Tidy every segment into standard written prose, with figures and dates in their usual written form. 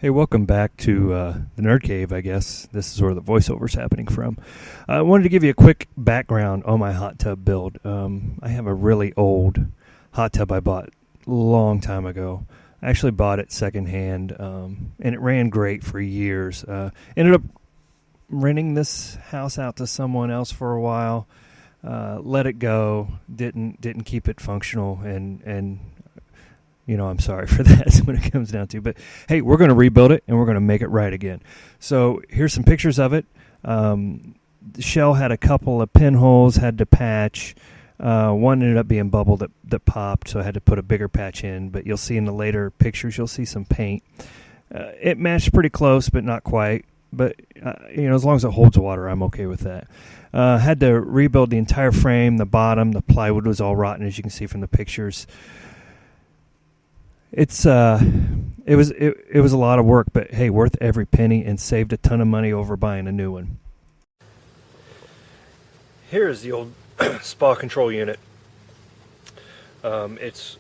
Hey, welcome back to the Nerd Cave, I guess. This is where the voiceover's happening from. I wanted to give you a quick background on my hot tub build. I have a really old hot tub I bought a long time ago. I actually bought it secondhand, and it ran great for years. Ended up renting this house out to someone else for a while. Let it go. Didn't keep it functional, and you know, I'm sorry for that when it comes down to. But hey, we're going to rebuild it and we're going to make it right again. So here's some pictures of it. The shell had a couple of pinholes, had to patch. One ended up being bubble that popped, so I had to put a bigger patch in. But you'll see in the later pictures, you'll see some paint. It matched pretty close, but not quite. But you know, as long as it holds water, I'm okay with that. Had to rebuild the entire frame, the bottom, the plywood was all rotten, as you can see from the pictures. It was a lot of work, but hey, worth every penny, and saved a ton of money over buying a new one. Here's the old spa control unit. It's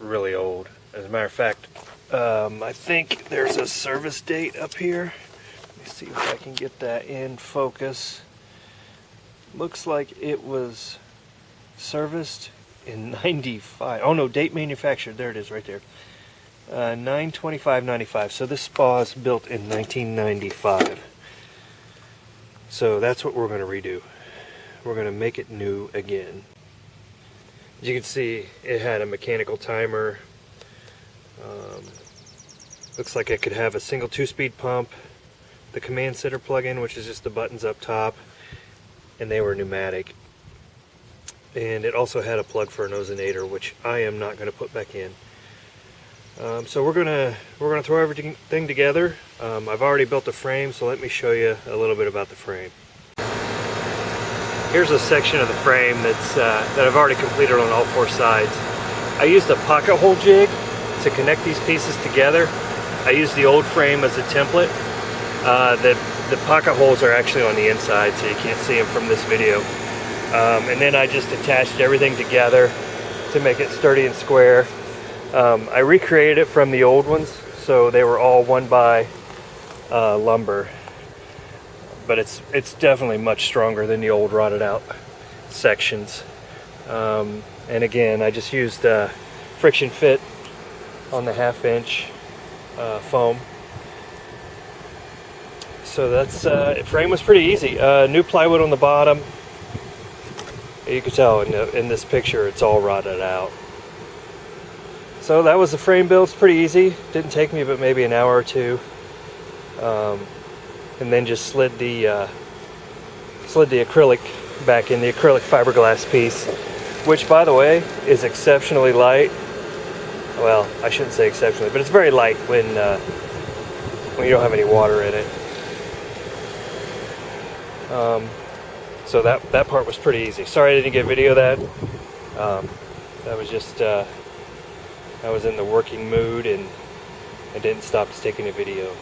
really old. As a matter of fact, I think there's a service date up here. Let me see if I can get that in focus. Looks like it was serviced in 95. Oh no, date manufactured. There it is right there. 9/25/95. So this spa is built in 1995. So that's what we're going to redo. We're going to make it new again. As you can see, it had a mechanical timer. Looks like it could have a single 2-speed pump, the command center plug-in, which is just the buttons up top, and they were pneumatic. And it also had a plug for an ozonator, which I am not going to put back in. So we're gonna throw everything together. I've already built the frame, so let me show you a little bit about the frame. Here's a section of the frame that I've already completed on all 4 sides. I used a pocket hole jig to connect these pieces together. I used the old frame as a template. The pocket holes are actually on the inside, so you can't see them from this video. And then I just attached everything together to make it sturdy and square. I recreated it from the old ones, so they were all 1x lumber, but it's definitely much stronger than the old rotted out sections. And again, I just used friction fit on the 1/2-inch foam. So that's frame was pretty easy. New plywood on the bottom. You can tell in this picture it's all rotted out. So that was the frame build. It's pretty easy. Didn't take me but maybe an hour or two. And then just slid the acrylic back in, the acrylic fiberglass piece, which by the way is exceptionally light. Well, I shouldn't say exceptionally, but it's very light when you don't have any water in it. So that part was pretty easy. Sorry I didn't get video of that. That was just I was in the working mood and I didn't stop taking a video.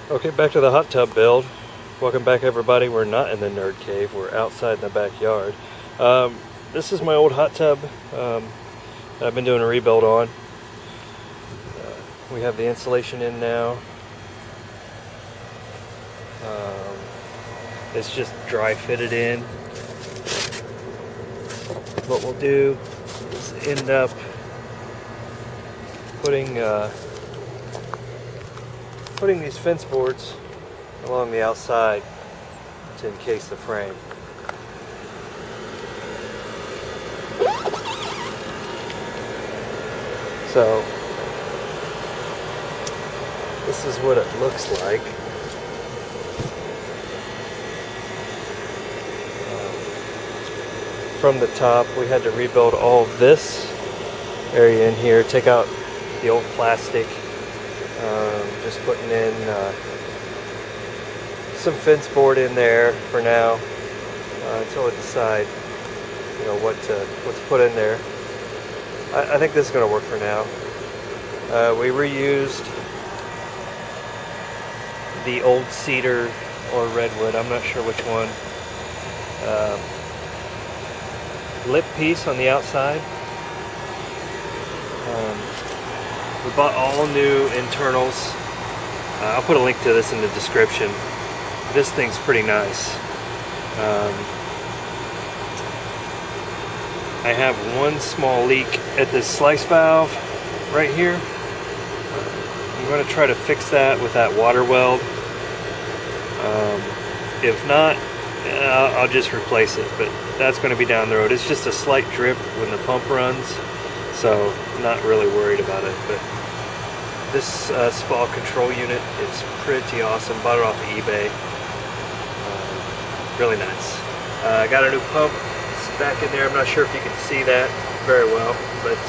Okay, back to the hot tub build. Welcome back everybody. We're not in the Nerd Cave. We're outside in the backyard. This is my old hot tub that I've been doing a rebuild on. We have the insulation in now. It's just dry fitted in. What we'll do is end up putting these fence boards along the outside to encase the frame. So this is what it looks like. From the top, we had to rebuild all this area in here, take out the old plastic, just putting in some fence board in there for now until I decide, you know, what to put in there. I think this is going to work for now. We reused the old cedar or redwood, I'm not sure which one. Lip piece on the outside. We bought all new internals. I'll put a link to this in the description. This thing's pretty nice. I have one small leak at this slice valve right here. I'm going to try to fix that with that water weld. If not, I'll just replace it, but that's going to be down the road. It's just a slight drip when the pump runs, so I'm not really worried about it. But this SPA control unit is pretty awesome. Bought it off of eBay. Really nice. I got a new pump. It's back in there. I'm not sure if you can see that very well, but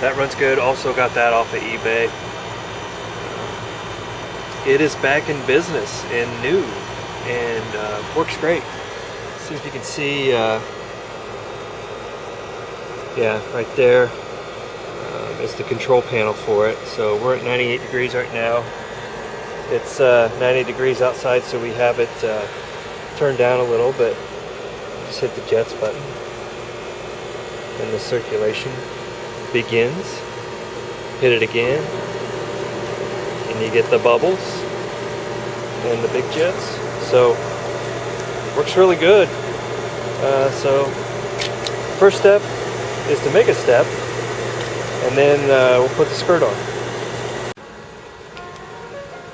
that runs good. Also got that off of eBay. It is back in business and new, and works great. See if you can see, yeah, right there is the control panel for it. So we're at 98 degrees right now. It's 90 degrees outside, so we have it turned down a little, but just hit the jets button and the circulation begins. Hit it again and you get the bubbles and the big jets. So works really good. So first step is to make a step, and then we'll put the skirt on.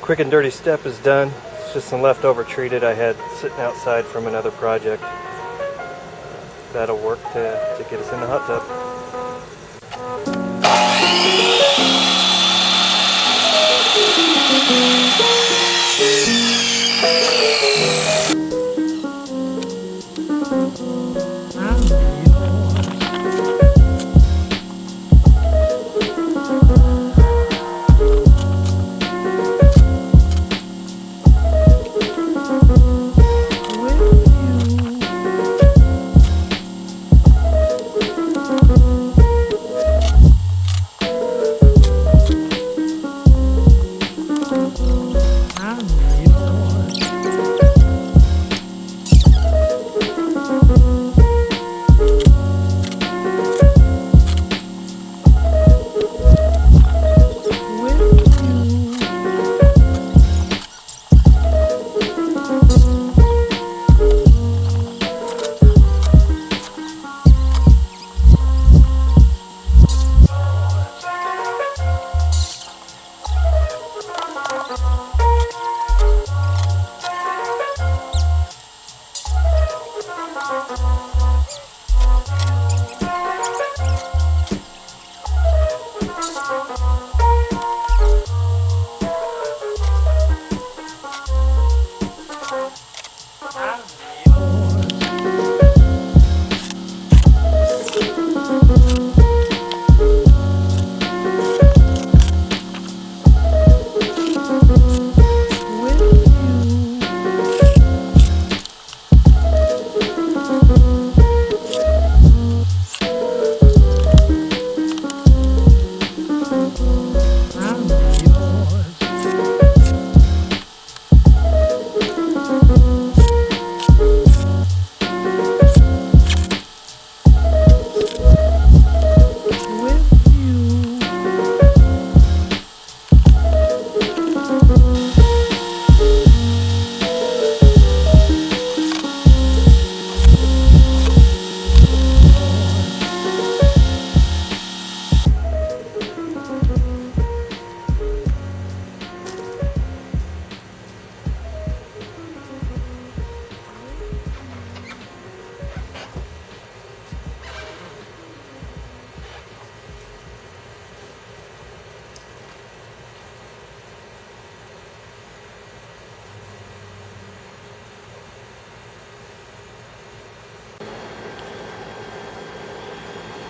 Quick and dirty step is done. It's just some leftover treated I had sitting outside from another project. That'll work to get us in the hot tub.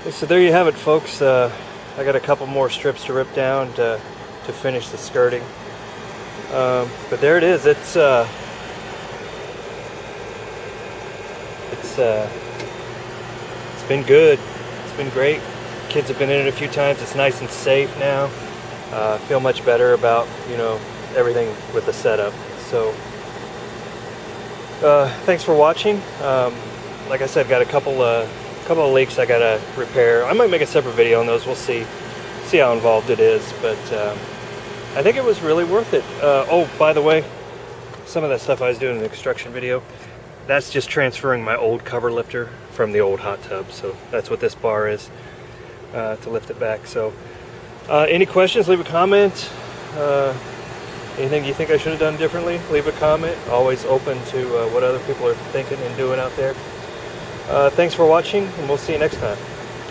So there you have it, folks. I got a couple more strips to rip down to finish the skirting. But there it is. It's been good. It's been great. Kids have been in it a few times. It's nice and safe now. I feel much better about, you know, everything with the setup. So thanks for watching. Like I said, got a couple of leaks I gotta repair. I might make a separate video on those. We'll see. see how involved it is, but I think it was really worth it. Oh, by the way, some of that stuff I was doing in the construction video, that's just transferring my old cover lifter from the old hot tub. So that's what this bar is, to lift it back. So any questions, leave a comment. Anything you think I should have done differently, leave a comment. Always open to what other people are thinking and doing out there. Thanks for watching, and we'll see you next time.